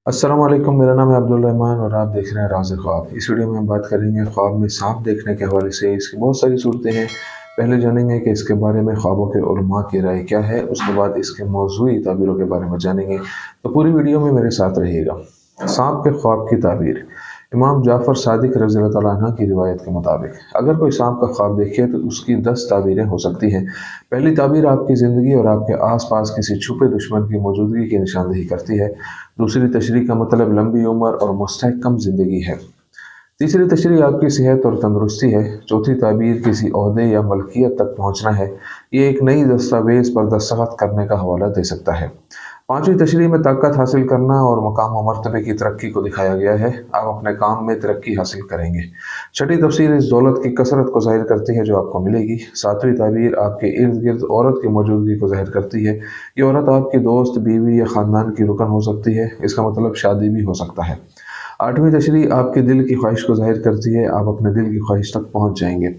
अस्सलाम वालेकुम। मेरा नाम है अब्दुल रहमान और आप देख रहे हैं राज़ ख्वाब। इस वीडियो में हम बात करेंगे ख्वाब में सांप देखने के हवाले से। इसकी बहुत सारी सूरतें हैं। पहले जानेंगे कि इसके बारे में ख्वाबों के उलमा की राय क्या है, उसके बाद इसके मौज़ूई ताबीरों के बारे में जानेंगे। तो पूरी वीडियो में मेरे साथ रहिएगा। सांप के ख्वाब की ताबीर। इमाम जाफ़र सादिक रज़ी अल्लाह तआला अन्हु की रिवायत के मुताबिक अगर कोई सांप का ख्वाब देखे तो उसकी 10 ताबीरें हो सकती हैं। पहली ताबीर आपकी ज़िंदगी और आपके आसपास किसी छुपे दुश्मन की मौजूदगी की निशानदेही करती है। दूसरी तशरीह का मतलब लंबी उम्र और मुस्तहकम ज़िंदगी है। तीसरी तशरीह आपकी सेहत और तंदुरुस्ती है। चौथी ताबीर किसी ओहदे या मलकियत तक पहुँचना है। ये एक नई दस्तावेज़ पर दस्तखत करने का हवाला दे सकता है। पाँचवीं तशरीह में ताकत हासिल करना और मकाम व मर्तबे की तरक्की को दिखाया गया है। आप अपने काम में तरक्की हासिल करेंगे। छठी तफसीर इस दौलत की कसरत को ज़ाहिर करती है जो आपको मिलेगी। सातवीं ताबीर आपके इर्द गिर्द औरत की मौजूदगी को ज़ाहिर करती है। ये औरत आपकी दोस्त, बीवी या ख़ानदान की रुकन हो सकती है। इसका मतलब शादी भी हो सकता है। आठवीं तशरीह आपके दिल की ख्वाहिश को ज़ाहिर करती है। आप अपने दिल की ख्वाहिश तक पहुँच जाएंगे।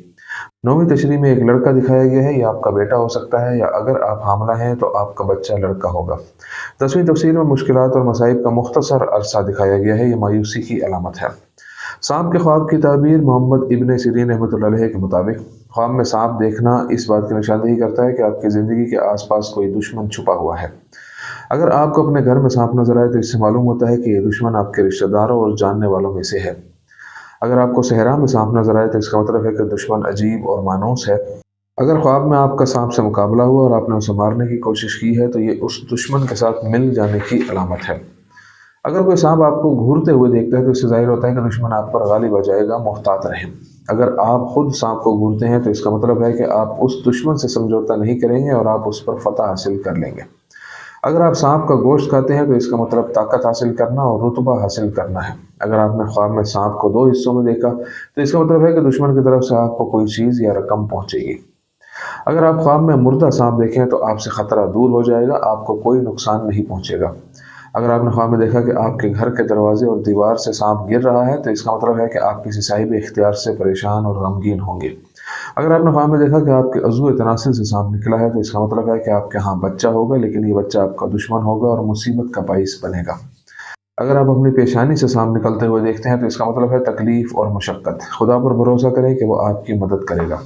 नौवीं तशरीह में एक लड़का दिखाया गया है। ये आपका बेटा हो सकता है या अगर आप हामला हैं तो आपका बच्चा लड़का होगा। 10वीं तफसीर में मुश्किलात और मसाइब का मुख्तसर अरसा दिखाया गया है। ये मायूसी की अलामत है। सांप के ख्वाब की ताबीर मोहम्मद इब्न सिरीन रहमतुल्लाह अलैह के मुताबिक ख्वाब में सांप देखना इस बात की निशानदेही करता है कि आपकी ज़िंदगी के आसपास कोई दुश्मन छुपा हुआ है। अगर आपको अपने घर में सांप नजर आए तो इससे मालूम होता है कि ये दुश्मन आपके रिश्तेदारों और जानने वालों में से है। अगर आपको सहरा में सांप नजर आए तो इसका मतलब है कि दुश्मन अजीब और मानूस है। अगर ख्वाब में आपका सांप से मुकाबला हुआ और आपने उसे मारने की कोशिश की है तो ये उस दुश्मन के साथ मिल जाने की अलामत है। अगर कोई सांप आपको घूरते हुए देखता है तो इससे जाहिर होता है कि दुश्मन आप पर गालिब आ जाएगा, मुहतात रहें। अगर आप खुद सांप को घूरते हैं तो इसका मतलब है कि आप उस दुश्मन से समझौता नहीं करेंगे और आप उस पर फतह हासिल कर लेंगे। अगर आप सांप का गोश्त खाते हैं तो इसका मतलब ताकत हासिल करना और रुतबा हासिल करना है। अगर आपने ख्वाब में सांप को 2 हिस्सों में देखा तो इसका मतलब है कि दुश्मन की तरफ से आपको कोई चीज़ या रकम पहुंचेगी। अगर आप ख्वाब में मुर्दा सांप देखें तो आपसे ख़तरा दूर हो जाएगा, आपको कोई नुकसान नहीं पहुंचेगा। अगर आपने ख्वाब में देखा कि आपके घर के दरवाजे और दीवार से सांप गिर रहा है तो इसका मतलब है कि आप किसी साहिब इख्तियार से परेशान और गमगीन होंगे। अगर आपने ख्वाब में देखा कि आपके अज़ू तनासिल से सांप निकला है तो इसका मतलब है कि आपके यहाँ बच्चा होगा, लेकिन ये बच्चा आपका दुश्मन होगा और मुसीबत का बाइस बनेगा। अगर आप अपनी पेशानी से सांप निकलते हुए देखते हैं तो इसका मतलब है तकलीफ़ और मुशक्क़त। खुदा पर भरोसा करें कि वो आपकी मदद करेगा।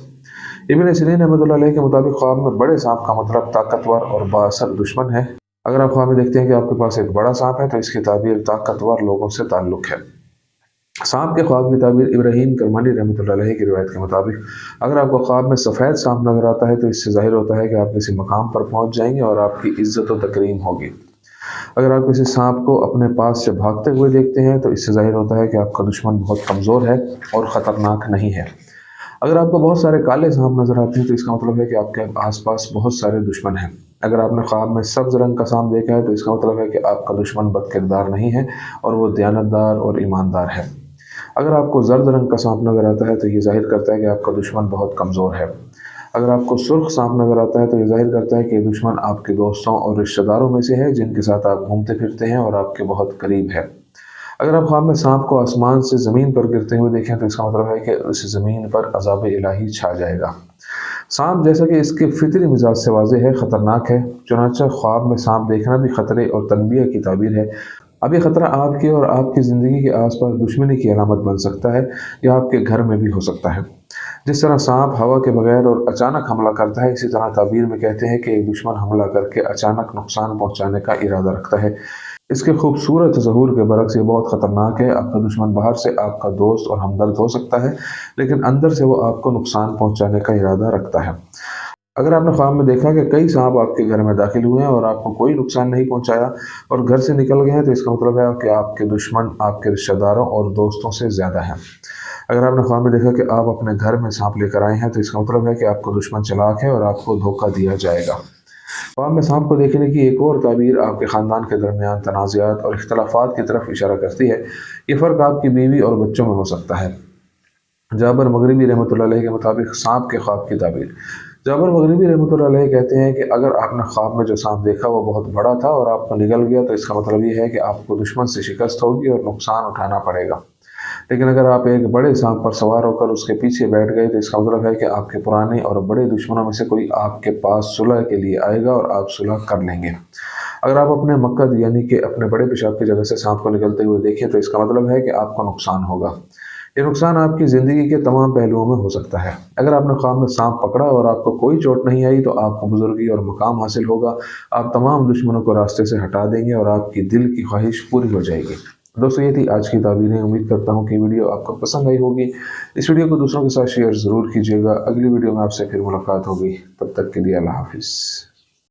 इब्न सिरीन रहमतुल्लाह अलैह के मुताबिक ख्वाब में बड़े सांप का मतलब ताकतवर और बाअसर दुश्मन है। अगर आप ख्वाब में देखते हैं कि आपके पास एक बड़ा सांप है तो इसकी ताबीर ताकतवर लोगों से ताल्लुक़ है। सांप के ख्वाब की ताबीर इब्राहीम करमानी रहमतुल्लाह अलैह की रिवायत के मुताबिक अगर आपको ख्वाब में सफ़ेद सांप नजर आता है तो इससे जाहिर होता है कि आप किसी मकाम पर पहुंच जाएंगे और आपकी इज्जत व तकरीम होगी। अगर आप किसी सांप को अपने पास से भागते हुए देखते हैं तो इससे जाहिर होता है कि आपका दुश्मन बहुत कमज़ोर है और ख़तरनाक नहीं है। अगर आपको बहुत सारे काले सांप नजर आते हैं तो इसका मतलब है कि आपके आसपास बहुत सारे दुश्मन हैं। अगर आपने ख्वाब में सब्ज़ रंग का सांप देखा है तो इसका मतलब है कि आपका दुश्मन बदकिरदार नहीं है और वो दयानतदार और ईमानदार है। अगर आपको जर्द रंग का सांप नजर आता है तो ये जाहिर करता है कि आपका दुश्मन बहुत कमज़ोर है। अगर आपको सुर्ख सांप नजर आता है तो ये जाहिर करता है कि ये दुश्मन आपके दोस्तों और रिश्तेदारों में से है जिनके साथ आप घूमते फिरते हैं और आपके बहुत करीब है। अगर आप ख्वाब में सांप को आसमान से ज़मीन पर गिरते हुए देखें तो इसका मतलब है कि उस ज़मीन पर अज़ाब इलाही छा जाएगा। सांप जैसा कि इसके फितरी मिजाज से वाज़ेह है, ख़तरनाक है। चुनांचे ख्वाब में सांप देखना भी ख़तरे और तनबिया की ताबीर है। अब ये ख़तरा आपकी और आपकी ज़िंदगी के आसपास दुश्मनी की अलामत बन सकता है या आपके घर में भी हो सकता है। जिस तरह सांप हवा के बगैर और अचानक हमला करता है, इसी तरह ताबीर में कहते हैं कि एक दुश्मन हमला करके अचानक नुकसान पहुँचाने का इरादा रखता है। इसके खूबसूरत ज़हूर के बरक्स ये बहुत ख़तरनाक है। आपका दुश्मन बाहर से आपका दोस्त और हमदर्द हो सकता है, लेकिन अंदर से वो आपको नुकसान पहुँचाने का इरादा रखता है। अगर आपने ख्वाब में देखा कि कई सांप आपके घर में दाखिल हुए हैं और आपको कोई नुकसान नहीं पहुंचाया और घर से निकल गए हैं तो इसका मतलब है कि आपके दुश्मन आपके रिश्तेदारों और दोस्तों से ज़्यादा हैं। अगर आपने ख्वाब में देखा कि आप अपने घर में सांप लेकर आए हैं तो इसका मतलब है कि आपको दुश्मन चालाक है और आपको धोखा दिया जाएगा। ख्वाब में सांप को देखने की एक और ताबीर आपके ख़ानदान के दरमियान तनाज़ात और इख्तलाफात की तरफ इशारा करती है। ये फ़र्क आपकी बीवी और बच्चों में हो सकता है। जाबर मगरिबी रहमतुल्लाह अलैह के मुताबिक सांप के ख्वाब की ताबीर। जाबर मगरिबी रहमतुल्लाह अलैह कहते हैं कि अगर आपने ख्वाब में जो सांप देखा वो बहुत बड़ा था और आपको निगल गया तो इसका मतलब ये है कि आपको दुश्मन से शिकस्त होगी और नुकसान उठाना पड़ेगा। लेकिन अगर आप एक बड़े सांप पर सवार होकर उसके पीछे बैठ गए तो इसका मतलब है कि आपके पुराने और बड़े दुश्मनों में से कोई आपके पास सुलह के लिए आएगा और आप सुलह कर लेंगे। अगर आप अपने मक्कद यानी कि अपने बड़े पेशाब की जगह से सांप को निकलते हुए देखें तो इसका मतलब है कि आपको नुकसान होगा। ये नुकसान आपकी ज़िंदगी के तमाम पहलुओं में हो सकता है। अगर आपने ख्वाब में सांप पकड़ा और आपको कोई चोट नहीं आई तो आपको बुजुर्गी और मुकाम हासिल होगा। आप तमाम दुश्मनों को रास्ते से हटा देंगे और आपकी दिल की ख्वाहिश पूरी हो जाएगी। दोस्तों, ये थी आज की ताबीरें। उम्मीद करता हूँ कि वीडियो आपको पसंद आई होगी। इस वीडियो को दूसरों के साथ शेयर ज़रूर कीजिएगा। अगली वीडियो में आपसे फिर मुलाकात होगी। तब तक के लिए अल्लाह हाफिज़।